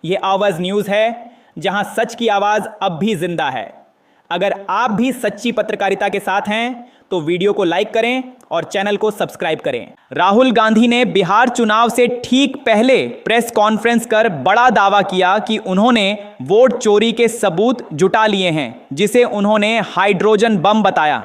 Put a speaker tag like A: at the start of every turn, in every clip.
A: ये आवाज न्यूज है, जहां सच की आवाज अब भी जिंदा है। अगर आप भी सच्ची पत्रकारिता के साथ हैं तो वीडियो को लाइक करें और चैनल को सब्सक्राइब करें। राहुल गांधी ने बिहार चुनाव से ठीक पहले प्रेस कॉन्फ्रेंस कर बड़ा दावा किया कि उन्होंने वोट चोरी के सबूत जुटा लिए हैं, जिसे उन्होंने हाइड्रोजन बम बताया।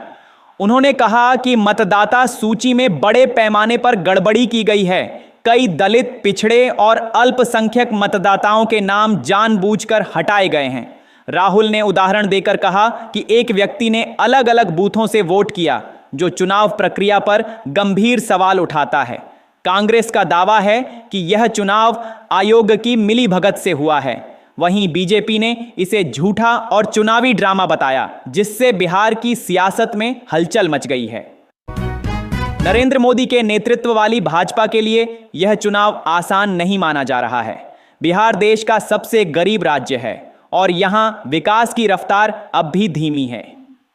A: उन्होंने कहा कि मतदाता सूची में बड़े पैमाने पर गड़बड़ी की गई है। कई दलित, पिछड़े और अल्पसंख्यक मतदाताओं के नाम जानबूझकर हटाए गए हैं। राहुल ने उदाहरण देकर कहा कि एक व्यक्ति ने अलग अलग बूथों से वोट किया, जो चुनाव प्रक्रिया पर गंभीर सवाल उठाता है। कांग्रेस का दावा है कि यह चुनाव आयोग की मिलीभगत से हुआ है। वहीं बीजेपी ने इसे झूठा और चुनावी ड्रामा बताया, जिससे बिहार की सियासत में हलचल मच गई है। नरेंद्र मोदी के नेतृत्व वाली भाजपा के लिए यह चुनाव आसान नहीं माना जा रहा है। बिहार देश का सबसे गरीब राज्य है और यहां विकास की रफ्तार अब भी धीमी है।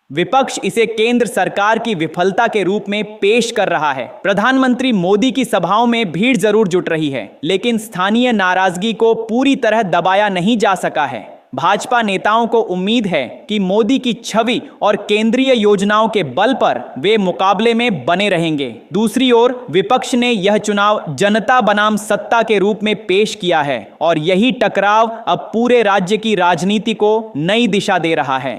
A: विपक्ष इसे केंद्र सरकार की विफलता के रूप में पेश कर रहा है। प्रधानमंत्री मोदी की सभाओं में भीड़ जरूर जुट रही है, लेकिन स्थानीय नाराजगी को पूरी तरह दबाया नहीं जा सका है। भाजपा नेताओं को उम्मीद है कि मोदी की छवि और केंद्रीय योजनाओं के बल पर वे मुकाबले में बने रहेंगे। दूसरी ओर विपक्ष ने यह चुनाव जनता बनाम सत्ता के रूप में पेश किया है और यही टकराव अब पूरे राज्य की राजनीति को नई दिशा दे रहा है।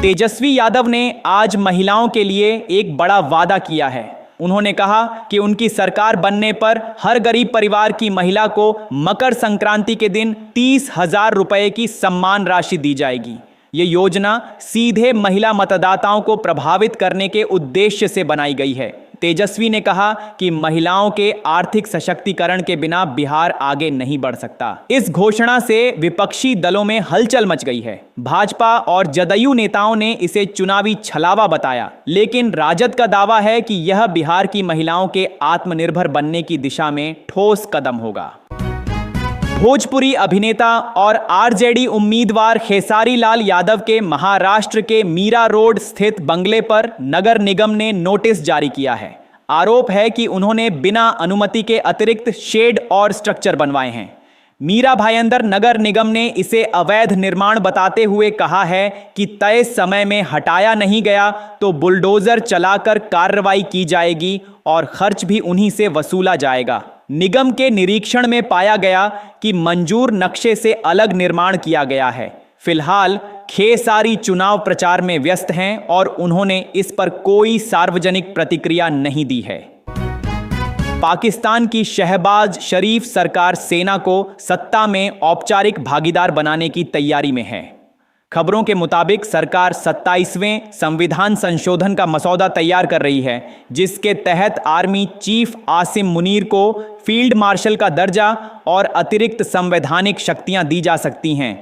A: तेजस्वी यादव ने आज महिलाओं के लिए एक बड़ा वादा किया है। उन्होंने कहा कि उनकी सरकार बनने पर हर गरीब परिवार की महिला को मकर संक्रांति के दिन 30,000 रुपए की सम्मान राशि दी जाएगी। ये योजना सीधे महिला मतदाताओं को प्रभावित करने के उद्देश्य से बनाई गई है। तेजस्वी ने कहा कि महिलाओं के आर्थिक सशक्तिकरण के बिना बिहार आगे नहीं बढ़ सकता। इस घोषणा से विपक्षी दलों में हलचल मच गई है। भाजपा और जदयू नेताओं ने इसे चुनावी छलावा बताया, लेकिन राजद का दावा है कि यह बिहार की महिलाओं के आत्मनिर्भर बनने की दिशा में ठोस कदम होगा। भोजपुरी अभिनेता और आरजेडी उम्मीदवार खेसारी लाल यादव के महाराष्ट्र के मीरा रोड स्थित बंगले पर नगर निगम ने नोटिस जारी किया है। आरोप है कि उन्होंने बिना अनुमति के अतिरिक्त शेड और स्ट्रक्चर बनवाए हैं। मीरा भाईंदर नगर निगम ने इसे अवैध निर्माण बताते हुए कहा है कि तय समय में हटाया नहीं गया तो बुलडोजर चलाकर कार्रवाई की जाएगी और खर्च भी उन्हीं से वसूला जाएगा। निगम के निरीक्षण में पाया गया कि मंजूर नक्शे से अलग निर्माण किया गया है। फिलहाल खेसारी चुनाव प्रचार में व्यस्त हैं और उन्होंने इस पर कोई सार्वजनिक प्रतिक्रिया नहीं दी है। पाकिस्तान की शहबाज शरीफ सरकार सेना को सत्ता में औपचारिक भागीदार बनाने की तैयारी में है। खबरों के मुताबिक सरकार 27वें संविधान संशोधन का मसौदा तैयार कर रही है, जिसके तहत आर्मी चीफ आसिम मुनीर को फील्ड मार्शल का दर्जा और अतिरिक्त संवैधानिक शक्तियां दी जा सकती हैं।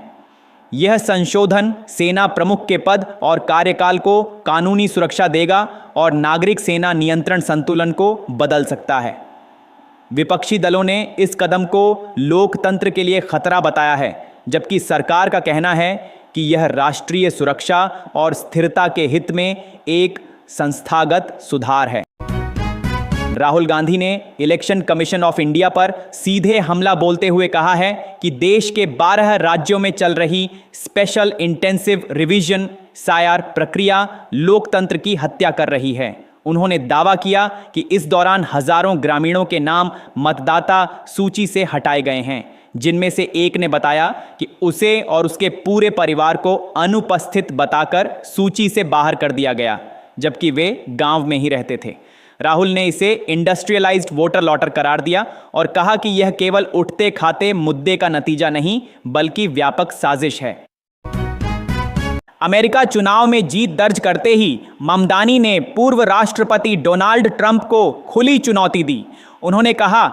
A: यह संशोधन सेना प्रमुख के पद और कार्यकाल को कानूनी सुरक्षा देगा और नागरिक सेना नियंत्रण संतुलन को बदल सकता है। विपक्षी दलों ने इस कदम को लोकतंत्र के लिए खतरा बताया है, जबकि सरकार का कहना है कि यह राष्ट्रीय सुरक्षा और स्थिरता के हित में एक संस्थागत सुधार है। राहुल गांधी ने इलेक्शन कमीशन ऑफ इंडिया पर सीधे हमला बोलते हुए कहा है कि देश के 12 राज्यों में चल रही स्पेशल इंटेंसिव रिवीजन सायर प्रक्रिया लोकतंत्र की हत्या कर रही है। उन्होंने दावा किया कि इस दौरान हजारों ग्रामीणों के नाम मतदाता सूची से हटाए गए हैं, जिनमें से एक ने बताया कि उसे और उसके पूरे परिवार को अनुपस्थित बताकर सूची से बाहर कर दिया गया, जबकि वे गांव में ही रहते थे। राहुल ने इसे इंडस्ट्रियलाइज्ड वोटर लॉटर करार दिया और कहा कि यह केवल उठते खाते मुद्दे का नतीजा नहीं, बल्कि व्यापक साजिश है। अमेरिका चुनाव में जीत दर्ज करते ही ममदानी ने पूर्व राष्ट्रपति डोनाल्ड ट्रंप को खुली चुनौती दी। उन्होंने कहा,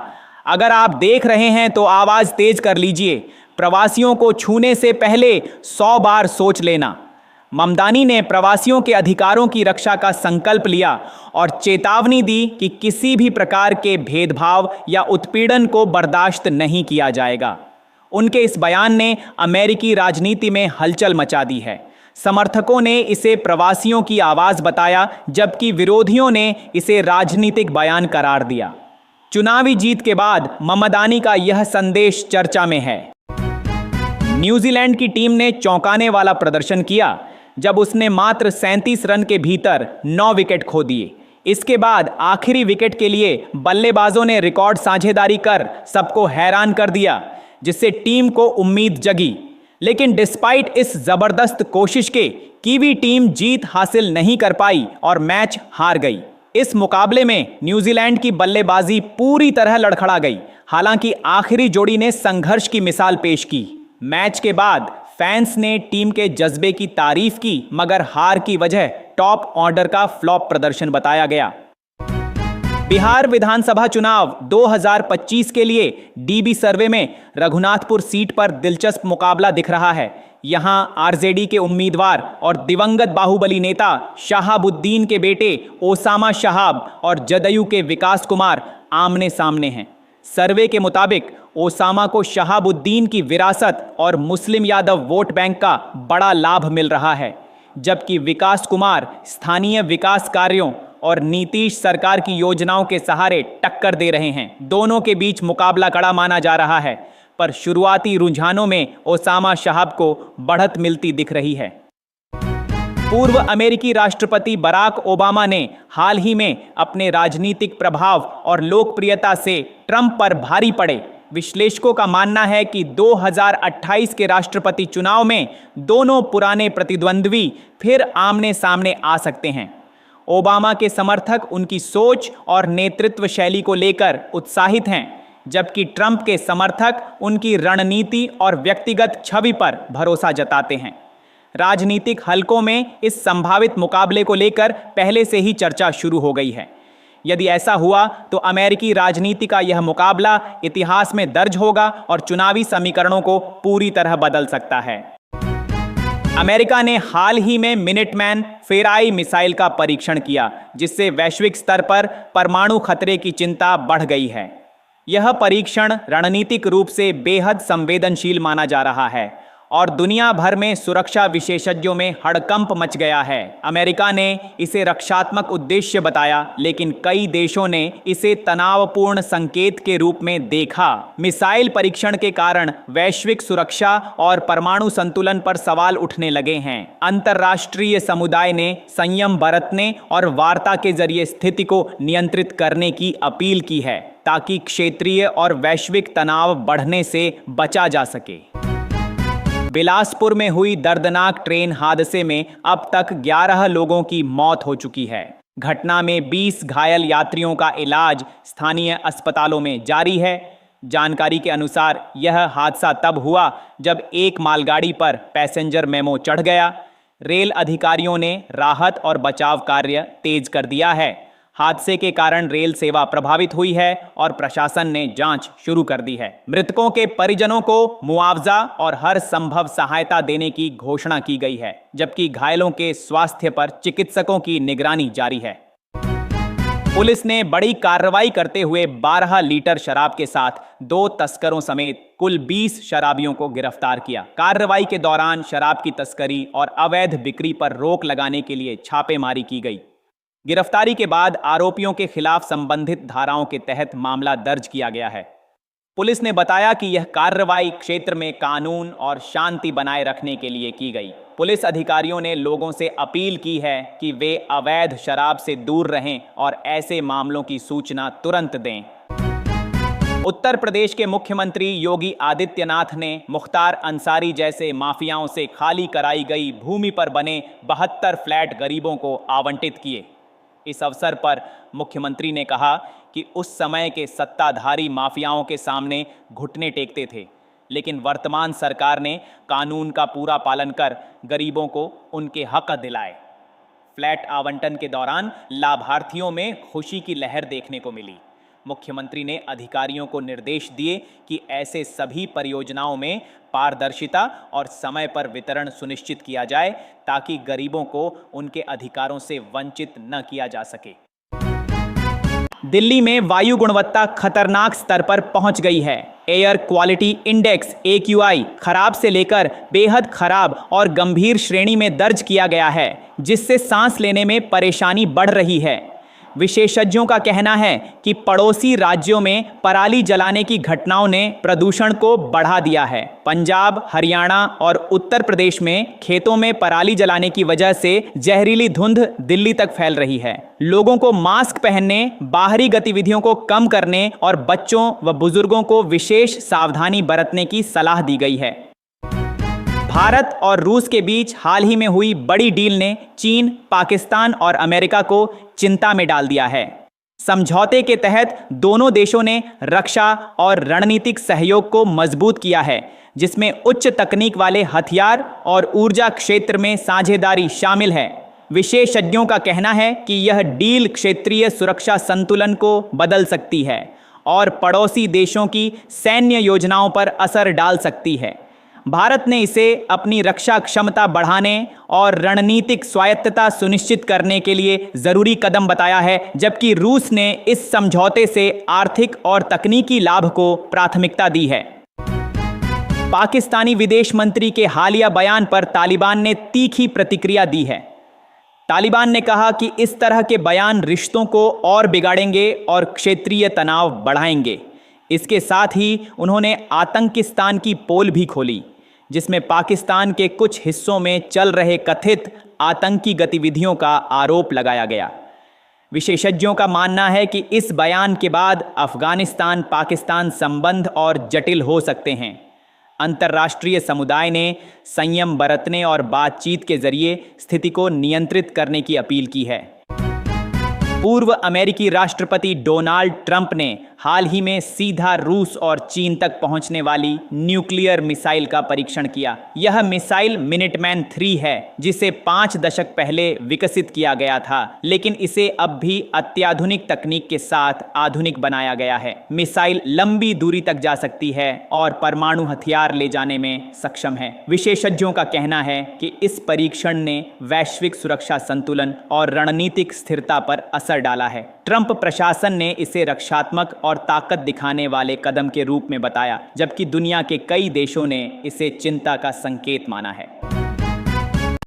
A: अगर आप देख रहे हैं तो आवाज तेज कर लीजिए, प्रवासियों को छूने से पहले 100 बार सोच लेना। ममदानी ने प्रवासियों के अधिकारों की रक्षा का संकल्प लिया और चेतावनी दी कि किसी भी प्रकार के भेदभाव या उत्पीड़न को बर्दाश्त नहीं किया जाएगा। उनके इस बयान ने अमेरिकी राजनीति में हलचल मचा दी है। समर्थकों ने इसे प्रवासियों की आवाज बताया, जबकि विरोधियों ने इसे राजनीतिक बयान करार दिया। चुनावी जीत के बाद ममदानी का यह संदेश चर्चा में है। न्यूजीलैंड की टीम ने चौंकाने वाला प्रदर्शन किया जब उसने मात्र 37 रन के भीतर 9 विकेट खो दिए। इसके बाद आखिरी विकेट के लिए बल्लेबाजों ने रिकॉर्ड साझेदारी कर सबको हैरान कर दिया, जिससे टीम को उम्मीद जगी। लेकिन डिस्पाइट इस जबरदस्त कोशिश के कीवी टीम जीत हासिल नहीं कर पाई और मैच हार गई। इस मुकाबले में न्यूजीलैंड की बल्लेबाजी पूरी तरह लड़खड़ा गई। हालांकि आखिरी जोड़ी ने संघर्ष की मिसाल पेश की। मैच के बाद फैंस ने टीम के जज्बे की तारीफ की, मगर हार की वजह टॉप ऑर्डर का फ्लॉप प्रदर्शन बताया गया। बिहार विधानसभा चुनाव 2025 के लिए डीबी सर्वे में रघुनाथपुर सीट पर दिलचस्प मुकाबला दिख रहा है। यहां आरजेडी के उम्मीदवार और दिवंगत बाहुबली नेता शहाबुद्दीन के बेटे ओसामा शहाब और जदयू के विकास कुमार आमने सामने हैं। सर्वे के मुताबिक ओसामा को शहाबुद्दीन की विरासत और मुस्लिम यादव वोट बैंक का बड़ा लाभ मिल रहा है, जबकि विकास कुमार स्थानीय विकास कार्यों और नीतीश सरकार की योजनाओं के सहारे टक्कर दे रहे हैं। दोनों के बीच मुकाबला कड़ा माना जा रहा है, पर शुरुआती रुझानों में ओसामा शहाब को बढ़त मिलती दिख रही है। पूर्व अमेरिकी राष्ट्रपति बराक ओबामा ने हाल ही में अपने राजनीतिक प्रभाव और लोकप्रियता से ट्रंप पर भारी पड़े। विश्लेषकों का मानना है कि 2028 के राष्ट्रपति चुनाव में दोनों पुराने प्रतिद्वंद्वी फिर आमने सामने आ सकते हैं। ओबामा के समर्थक उनकी सोच और नेतृत्व शैली को लेकर उत्साहित हैं, जबकि ट्रंप के समर्थक उनकी रणनीति और व्यक्तिगत छवि पर भरोसा जताते हैं। राजनीतिक हलकों में इस संभावित मुकाबले को लेकर पहले से ही चर्चा शुरू हो गई है। यदि ऐसा हुआ तो अमेरिकी राजनीति का यह मुकाबला इतिहास में दर्ज होगा और चुनावी समीकरणों को पूरी तरह बदल सकता है। अमेरिका ने हाल ही में मिनटमैन फेराई मिसाइल का परीक्षण किया, जिससे वैश्विक स्तर पर परमाणु खतरे की चिंता बढ़ गई है। यह परीक्षण रणनीतिक रूप से बेहद संवेदनशील माना जा रहा है और दुनिया भर में सुरक्षा विशेषज्ञों में हड़कंप मच गया है। अमेरिका ने इसे रक्षात्मक उद्देश्य बताया, लेकिन कई देशों ने इसे तनावपूर्ण संकेत के रूप में देखा। मिसाइल परीक्षण के कारण वैश्विक सुरक्षा और परमाणु संतुलन पर सवाल उठने लगे हैं। अंतर्राष्ट्रीय समुदाय ने संयम बरतने और वार्ता के जरिए स्थिति को नियंत्रित करने की अपील की है, ताकि क्षेत्रीय और वैश्विक तनाव बढ़ने से बचा जा सके। बिलासपुर में हुई दर्दनाक ट्रेन हादसे में अब तक 11 लोगों की मौत हो चुकी है। घटना में 20 घायल यात्रियों का इलाज स्थानीय अस्पतालों में जारी है। जानकारी के अनुसार यह हादसा तब हुआ जब एक मालगाड़ी पर पैसेंजर मेमो चढ़ गया। रेल अधिकारियों ने राहत और बचाव कार्य तेज कर दिया है। हादसे के कारण रेल सेवा प्रभावित हुई है और प्रशासन ने जांच शुरू कर दी है। मृतकों के परिजनों को मुआवजा और हर संभव सहायता देने की घोषणा की गई है, जबकि घायलों के स्वास्थ्य पर चिकित्सकों की निगरानी जारी है। पुलिस ने बड़ी कार्रवाई करते हुए 12 लीटर शराब के साथ 2 तस्करों समेत कुल 20 शराबियों को गिरफ्तार किया। कार्रवाई के दौरान शराब की तस्करी और अवैध बिक्री पर रोक लगाने के लिए छापेमारी की गई। गिरफ्तारी के बाद आरोपियों के खिलाफ संबंधित धाराओं के तहत मामला दर्ज किया गया है। पुलिस ने बताया कि यह कार्रवाई क्षेत्र में कानून और शांति बनाए रखने के लिए की गई। पुलिस अधिकारियों ने लोगों से अपील की है कि वे अवैध शराब से दूर रहें और ऐसे मामलों की सूचना तुरंत दें। उत्तर प्रदेश के मुख्यमंत्री योगी आदित्यनाथ ने मुख्तार अंसारी जैसे माफियाओं से खाली कराई गई भूमि पर बने 72 फ्लैट गरीबों को आवंटित किए। इस अवसर पर मुख्यमंत्री ने कहा कि उस समय के सत्ताधारी माफियाओं के सामने घुटने टेकते थे, लेकिन वर्तमान सरकार ने कानून का पूरा पालन कर गरीबों को उनके हक दिलाए। फ्लैट आवंटन के दौरान लाभार्थियों में खुशी की लहर देखने को मिली। मुख्यमंत्री ने अधिकारियों को निर्देश दिए कि ऐसे सभी परियोजनाओं में पारदर्शिता और समय पर वितरण सुनिश्चित किया जाए, ताकि गरीबों को उनके अधिकारों से वंचित न किया जा सके। दिल्ली में वायु गुणवत्ता खतरनाक स्तर पर पहुंच गई है। एयर क्वालिटी इंडेक्स AQI खराब से लेकर बेहद खराब और गंभीर श्रेणी में दर्ज किया गया है, जिससे सांस लेने में परेशानी बढ़ रही है। विशेषज्ञों का कहना है कि पड़ोसी राज्यों में पराली जलाने की घटनाओं ने प्रदूषण को बढ़ा दिया है। पंजाब, हरियाणा और उत्तर प्रदेश में खेतों में पराली जलाने की वजह से जहरीली धुंध दिल्ली तक फैल रही है। लोगों को मास्क पहनने, बाहरी गतिविधियों को कम करने और बच्चों व बुजुर्गों को विशेष सावधानी बरतने की सलाह दी गई है। भारत और रूस के बीच हाल ही में हुई बड़ी डील ने चीन, पाकिस्तान और अमेरिका को चिंता में डाल दिया है। समझौते के तहत दोनों देशों ने रक्षा और रणनीतिक सहयोग को मजबूत किया है, जिसमें उच्च तकनीक वाले हथियार और ऊर्जा क्षेत्र में साझेदारी शामिल है। विशेषज्ञों का कहना है कि यह डील क्षेत्रीय सुरक्षा संतुलन को बदल सकती है और पड़ोसी देशों की सैन्य योजनाओं पर असर डाल सकती है। भारत ने इसे अपनी रक्षा क्षमता बढ़ाने और रणनीतिक स्वायत्तता सुनिश्चित करने के लिए जरूरी कदम बताया है, जबकि रूस ने इस समझौते से आर्थिक और तकनीकी लाभ को प्राथमिकता दी है। पाकिस्तानी विदेश मंत्री के हालिया बयान पर तालिबान ने तीखी प्रतिक्रिया दी है। तालिबान ने कहा कि इस तरह के बयान रिश्तों को और बिगाड़ेंगे और क्षेत्रीय तनाव बढ़ाएंगे। इसके साथ ही उन्होंने आतंकिस्तान की पोल भी खोली, जिसमें पाकिस्तान के कुछ हिस्सों में चल रहे कथित आतंकी गतिविधियों का आरोप लगाया गया। विशेषज्ञों का मानना है कि इस बयान के बाद अफगानिस्तान पाकिस्तान संबंध और जटिल हो सकते हैं। अंतर्राष्ट्रीय समुदाय ने संयम बरतने और बातचीत के जरिए स्थिति को नियंत्रित करने की अपील की है। पूर्व अमेरिकी राष्ट्रपति डोनाल्ड ट्रंप ने हाल ही में सीधा रूस और चीन तक पहुंचने वाली न्यूक्लियर मिसाइल का परीक्षण किया। यह मिसाइल मिनटमैन 3 है, जिसे 5 दशक पहले विकसित किया गया था, लेकिन इसे अब भी अत्याधुनिक तकनीक के साथ आधुनिक बनाया गया है। मिसाइल लंबी दूरी तक जा सकती है और परमाणु हथियार ले जाने में सक्षम है। विशेषज्ञों का कहना है कि इस परीक्षण ने वैश्विक सुरक्षा संतुलन और रणनीतिक स्थिरता पर असर डाला है। ट्रंप प्रशासन ने इसे रक्षात्मक और ताकत दिखाने वाले कदम के रूप में बताया, जबकि दुनिया के कई देशों ने इसे चिंता का संकेत माना है।